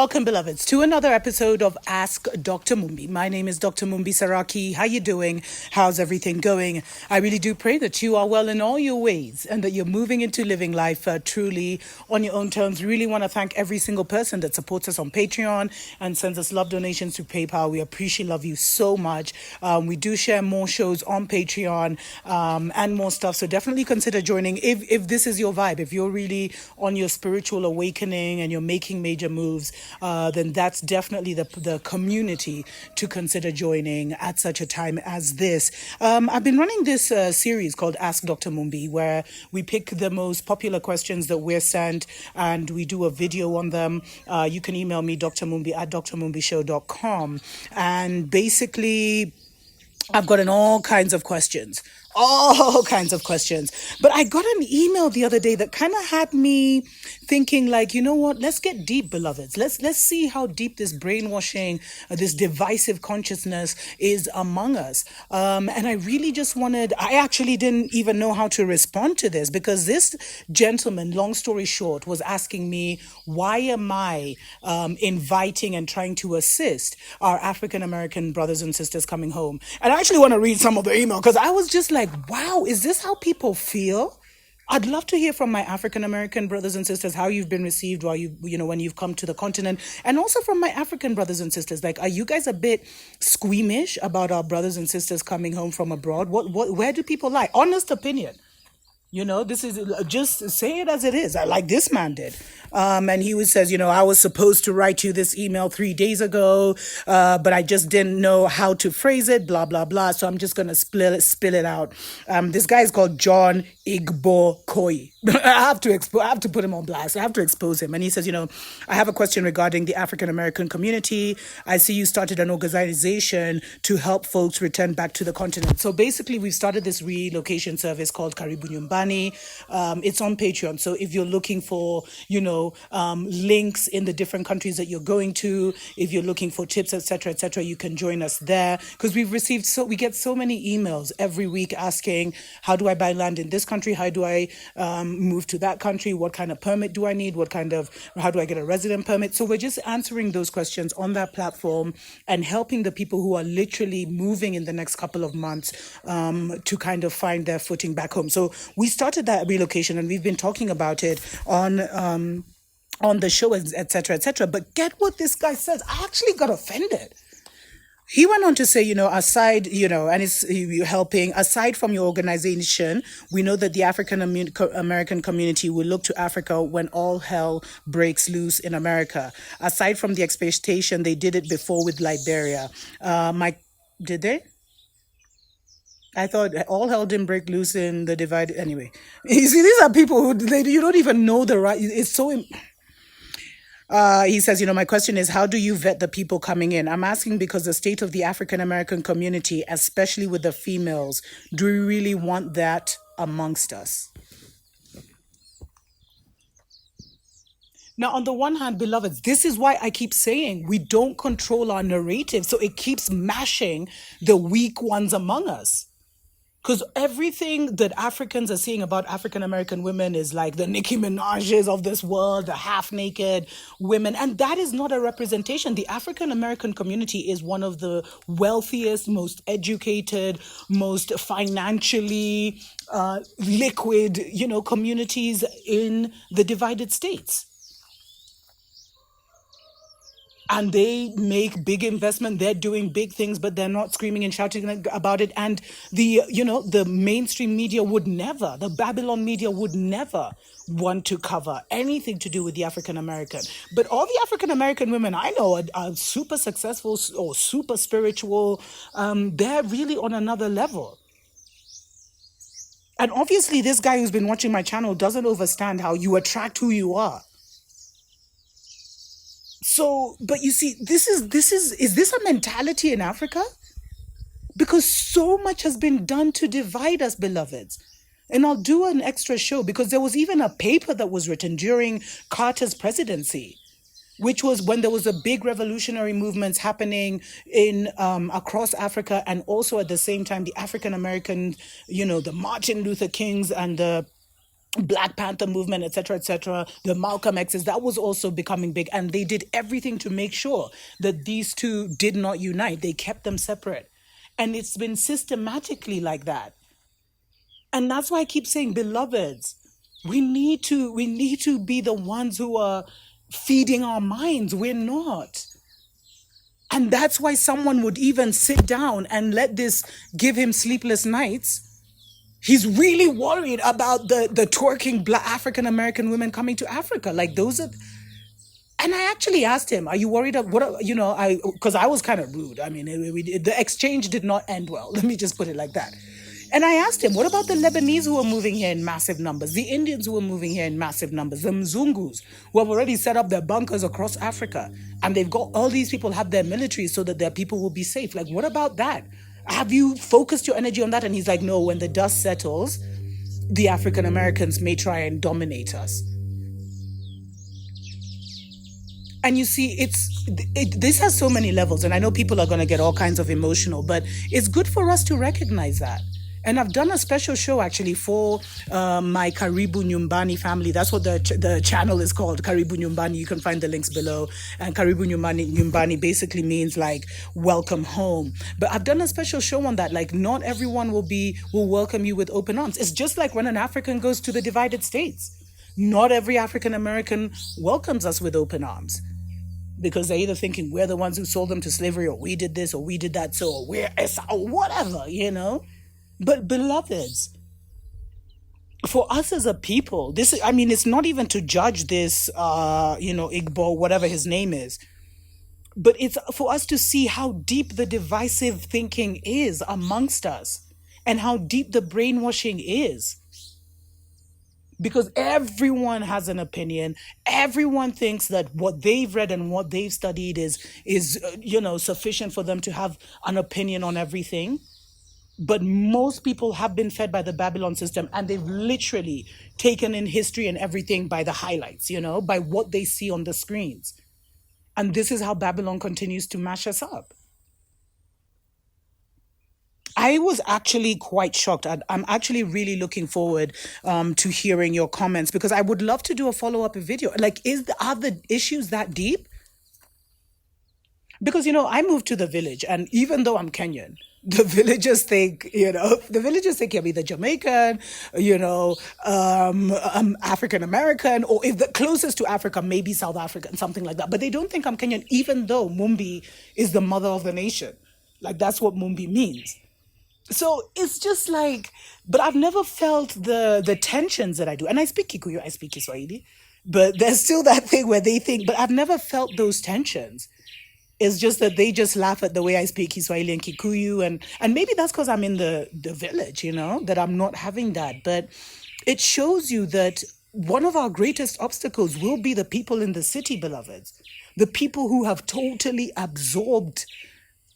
welcome, beloveds, to another episode of Ask Dr. Mumbi. My name is Dr. Mumbi Saraki. How you doing? How's everything going? I really do pray that you are well in all your ways and that you're moving into living life truly on your own terms. Really want to thank every single person that supports us on Patreon and sends us love donations through PayPal. We appreciate, love you so much. We do share more shows on Patreon and more stuff. So definitely consider joining if this is your vibe. If you're really on your spiritual awakening and you're making major moves, then that's definitely the community to consider joining at such a time as this. I've been running this series called Ask Dr. Mumbi, where we pick the most popular questions that we're sent and we do a video on them. You can email me, drmumbi at drmumbishow.com. And basically, I've gotten all kinds of questions. But I got an email the other day that kind of had me thinking, like, you know what, let's get deep, beloveds. Let's see how deep this brainwashing, this divisive consciousness is among us. And I really just I actually didn't even know how to respond to this, because this gentleman, long story short, was asking me, why am I inviting and trying to assist our African American brothers and sisters coming home? And I actually want to read some of the email, because I was just like, wow, is this how people feel? I'd love to hear from my African American brothers and sisters how you've been received while when you've come to the continent, and also from my African brothers and sisters. Like, are you guys a bit squeamish about our brothers and sisters coming home from abroad? Where do people lie? Honest opinion. This is just say it as it is. Like this man did. And he says, I was supposed to write you this email 3 days ago, but I just didn't know how to phrase it, blah, blah, blah. So I'm just going to spill it out. This guy is called John Igbo Koi. I have to put him on blast. I have to expose him. And he says, I have a question regarding the African American community. I see you started an organization to help folks return back to the continent. So basically, we've started this relocation service called KARIBU NYUMBANI. It's on Patreon. So if you're looking for, links in the different countries that you're going to, if you're looking for tips, etc., you can join us there. Because we get so many emails every week asking, how do I buy land in this country? How do I move to that country? What kind of permit do I need? How do I get a resident permit? So we're just answering those questions on that platform and helping the people who are literally moving in the next couple of months to kind of find their footing back home. So we started that relocation and we've been talking about it on the show, etc. But get what this guy says. I actually got offended. He went on to say, aside, and it's helping, aside from your organization, we know that the African American community will look to Africa when all hell breaks loose in America. Aside from the expectation, they did it before with Liberia. Did they? I thought all hell didn't break loose in the divide. Anyway, you see, these are people who you don't even know the right. It's so. He says, my question is, how do you vet the people coming in? I'm asking because the state of the African American community, especially with the females, do we really want that amongst us? Now, on the one hand, beloveds, this is why I keep saying we don't control our narrative. So it keeps mashing the weak ones among us. Because everything that Africans are seeing about African American women is like the Nicki Minaj's of this world, the half-naked women. And that is not a representation. The African American community is one of the wealthiest, most educated, most financially liquid, communities in the divided states. And they make big investment. They're doing big things, but they're not screaming and shouting about it. And the mainstream media would never, the Babylon media would never want to cover anything to do with the African American. But all the African American women I know are super successful or super spiritual. They're really on another level. And obviously, this guy who's been watching my channel doesn't understand how you attract who you are. So, but you see, is this a mentality in Africa? Because so much has been done to divide us, beloveds. And I'll do an extra show because there was even a paper that was written during Carter's presidency, which was when there was a big revolutionary movements happening in across Africa, and also at the same time, the African American, the Martin Luther Kings and the Black Panther movement, etc., the Malcolm X's, that was also becoming big. And they did everything to make sure that these two did not unite. They kept them separate. And it's been systematically like that. And that's why I keep saying, beloveds, we need to be the ones who are feeding our minds. We're not. And that's why someone would even sit down and let this give him sleepless nights. He's really worried about the twerking black African American women coming to Africa. Like those are, and I actually asked him, "Are you worried of what? I because I was kind of rude. I mean, the exchange did not end well. Let me just put it like that." And I asked him, "What about the Lebanese who are moving here in massive numbers? The Indians who are moving here in massive numbers? The Mzungus who have already set up their bunkers across Africa, and they've got all these people have their military so that their people will be safe. Like, what about that? Have you focused your energy on that?" And he's like, "No. When the dust settles, the African Americans may try and dominate us." And you see, this has so many levels, and I know people are going to get all kinds of emotional, but it's good for us to recognize that. And I've done a special show actually for my KARIBU NYUMBANI family. That's what the channel is called, KARIBU NYUMBANI. You can find the links below. And KARIBU NYUMBANI basically means like welcome home. But I've done a special show on that. Like, not everyone will welcome you with open arms. It's just like when an African goes to the divided states. Not every African American welcomes us with open arms, because they're either thinking we're the ones who sold them to slavery, or we did this or we did that, so or whatever. But beloveds, for us as a people, it's not even to judge this, Igbo, whatever his name is, but it's for us to see how deep the divisive thinking is amongst us and how deep the brainwashing is. Because everyone has an opinion. Everyone thinks that what they've read and what they've studied is sufficient for them to have an opinion on everything. But most people have been fed by the Babylon system, and they've literally taken in history and everything by the highlights, by what they see on the screens. And this is how Babylon continues to mash us up. I was actually quite shocked. I'm actually really looking forward to hearing your comments, because I would love to do a follow-up video. Like, are the issues that deep? Because, I moved to the village, and even though I'm Kenyan, the villagers think you're either Jamaican, African American, or if the closest to Africa, maybe South African, something like that. But they don't think I'm Kenyan, even though Mumbi is the mother of the nation. Like, that's what Mumbi means. So it's just like, but I've never felt the tensions that I do. And I speak Kikuyu, I speak Kiswahili, but there's still that thing where they think, but I've never felt those tensions. It's just that they just laugh at the way I speak Kiswahili and Kikuyu. And maybe that's because I'm in the village, that I'm not having that. But it shows you that one of our greatest obstacles will be the people in the city, beloveds. The people who have totally absorbed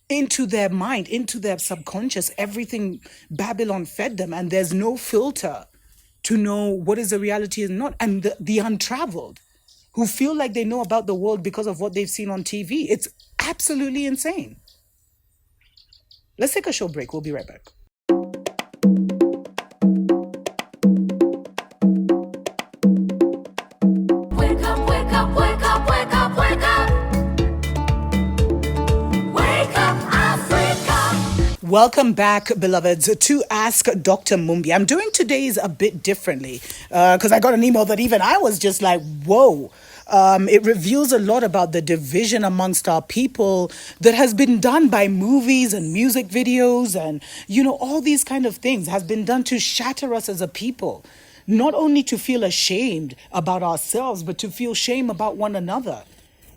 into their mind, into their subconscious, everything Babylon fed them, and there's no filter to know what is the reality and not. And the untraveled, who feel like they know about the world because of what they've seen on TV. It's absolutely insane. Let's take a short break. We'll be right back. Wake up, wake up, wake up, wake up, wake up. Welcome back, beloveds, to Ask Dr. Mumbi. I'm doing today's a bit differently because I got an email that even I was just like, whoa. It reveals a lot about the division amongst our people that has been done by movies and music videos and, all these kind of things has been done to shatter us as a people. Not only to feel ashamed about ourselves, but to feel shame about one another.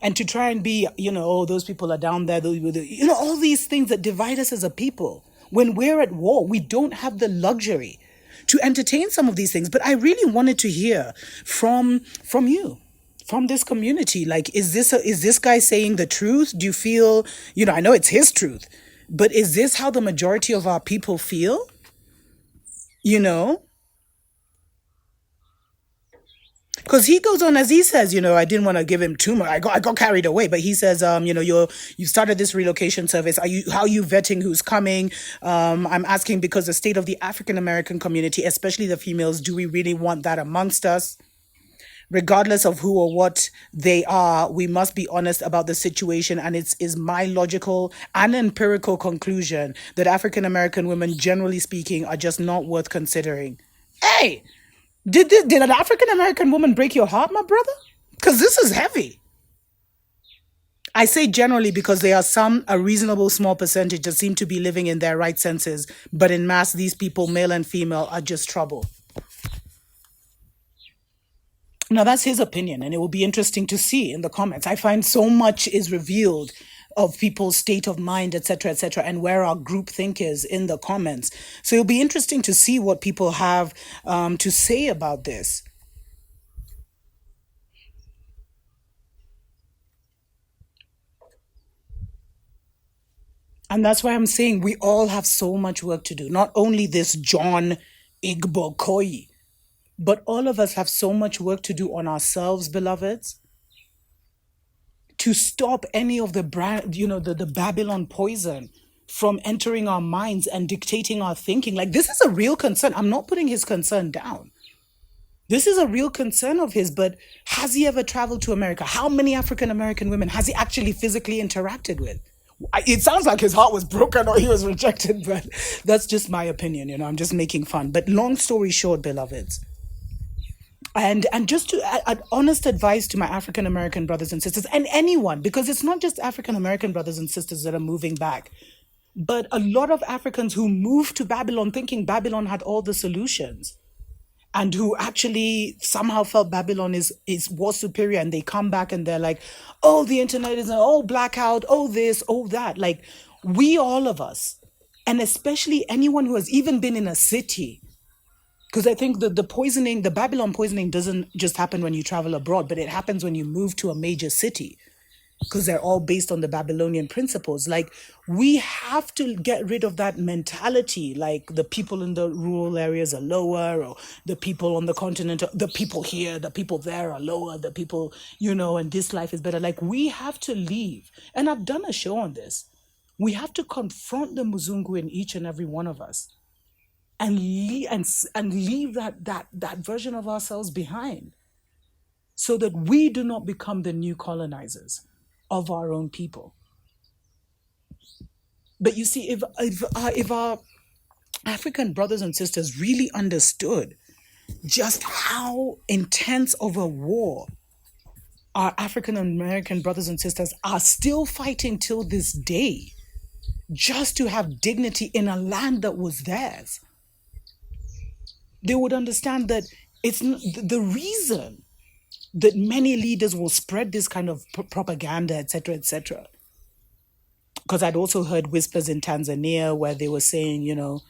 And to try and be, those people are down there, all these things that divide us as a people. When we're at war, we don't have the luxury to entertain some of these things. But I really wanted to hear from you, from this community. Like, is this guy saying the truth? Do you feel, I know it's his truth, but is this how the majority of our people feel? Because he goes on, as he says, I didn't want to give him too much. I got carried away, but he says, you started this relocation service. How are you vetting who's coming? I'm asking because the state of the African American community, especially the females, do we really want that amongst us? Regardless of who or what they are, we must be honest about the situation. And it is my logical and empirical conclusion that African American women, generally speaking, are just not worth considering. Hey, did an African American woman break your heart, my brother? Because this is heavy. I say generally because there are a reasonable small percentage that seem to be living in their right senses, but in mass, these people, male and female, are just trouble. Now, that's his opinion, and it will be interesting to see in the comments. I find so much is revealed of people's state of mind, etc., and where our group think is in the comments. So it'll be interesting to see what people have to say about this. And that's why I'm saying we all have so much work to do. Not only this John Igbo, but all of us have so much work to do on ourselves, beloveds, to stop any of the the Babylon poison from entering our minds and dictating our thinking. Like, this is a real concern. I'm not putting his concern down. This is a real concern of his, but has he ever traveled to America? How many African American women has he actually physically interacted with? It sounds like his heart was broken or he was rejected, but that's just my opinion. I'm just making fun. But long story short, beloveds, and just to add honest advice to my African American brothers and sisters, and anyone, because it's not just African American brothers and sisters that are moving back, but a lot of Africans who moved to Babylon thinking Babylon had all the solutions, and who actually somehow felt Babylon was superior, and they come back and they're like, oh, the internet is blackout, oh this, oh that. Like, all of us, and especially anyone who has even been in a city, because I think the Babylon poisoning doesn't just happen when you travel abroad, but it happens when you move to a major city, because they're all based on the Babylonian principles. Like, we have to get rid of that mentality, like the people in the rural areas are lower, or the people on the continent, the people here, the people there are lower, the people, and this life is better. Like, we have to leave. And I've done a show on this. We have to confront the Muzungu in each and every one of us, and leave that version of ourselves behind, so that we do not become the new colonizers of our own people. But you see, if our African brothers and sisters really understood just how intense of a war our African American brothers and sisters are still fighting till this day, just to have dignity in a land that was theirs, they would understand that it's the reason that many leaders will spread this kind of propaganda, etc. Because I'd also heard whispers in Tanzania where they were saying,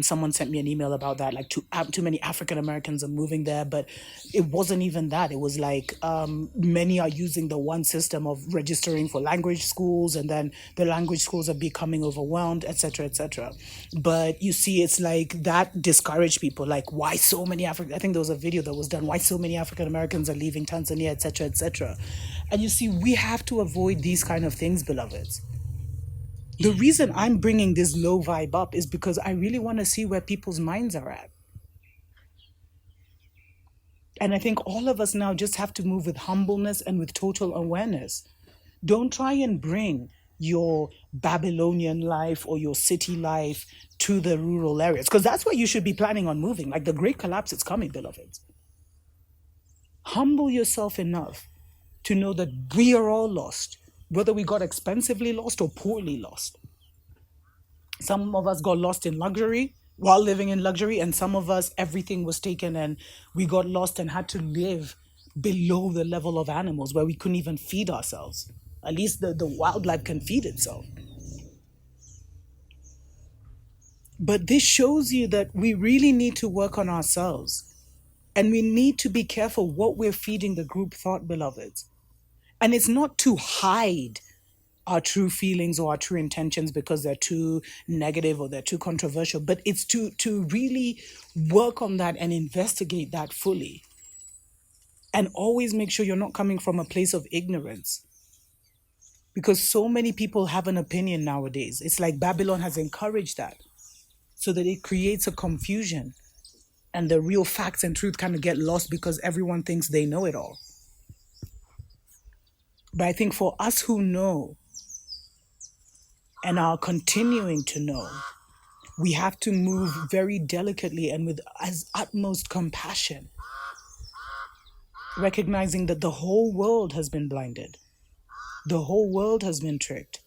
someone sent me an email about that, like too many African Americans are moving there, but it wasn't even that. It was like many are using the one system of registering for language schools, and then the language schools are becoming overwhelmed, etc. But you see, it's like that discouraged people. Like, why so many I think there was a video that was done, why so many African Americans are leaving Tanzania, etc. And you see, we have to avoid these kind of things, beloveds. The reason I'm bringing this low vibe up is because I really want to see where people's minds are at. And I think all of us now just have to move with humbleness and with total awareness. Don't try and bring your Babylonian life or your city life to the rural areas, because that's where you should be planning on moving. Like, the great collapse is coming, beloveds. Humble yourself enough to know that we are all lost, whether we got expensively lost or poorly lost. Some of us got lost in luxury while living in luxury, and some of us, everything was taken and we got lost and had to live below the level of animals where we couldn't even feed ourselves. At least the wildlife can feed itself. But this shows you that we really need to work on ourselves, and we need to be careful what we're feeding the group thought, beloveds. And it's not to hide our true feelings or our true intentions because they're too negative or they're too controversial, but it's to really work on that and investigate that fully. And always make sure you're not coming from a place of ignorance. Because so many people have an opinion nowadays. It's like Babylon has encouraged that, so that it creates a confusion. And the real facts and truth kind of get lost because everyone thinks they know it all. But I think for us who know and are continuing to know, we have to move very delicately and with as utmost compassion, recognizing that the whole world has been blinded. The whole world has been tricked.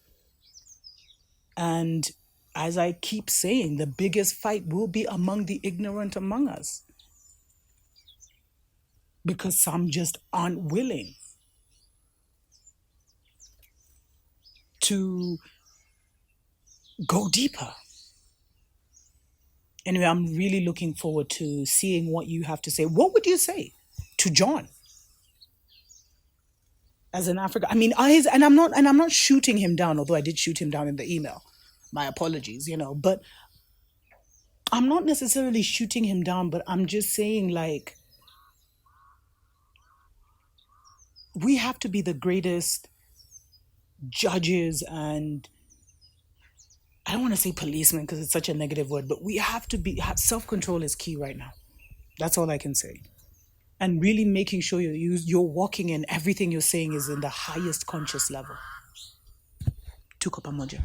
And as I keep saying, the biggest fight will be among the ignorant among us. Because some just aren't willing to go deeper. Anyway, I'm really looking forward to seeing what you have to say. What would you say to John as an African? I mean, I'm not shooting him down, although I did shoot him down in the email. My apologies, but I'm not necessarily shooting him down, but I'm just saying, like, we have to be the greatest judges, and I don't want to say policemen because it's such a negative word, but we have to self-control is key right now. That's all I can say. And really making sure you're walking in everything you're saying is in the highest conscious level. Tuko pamoja.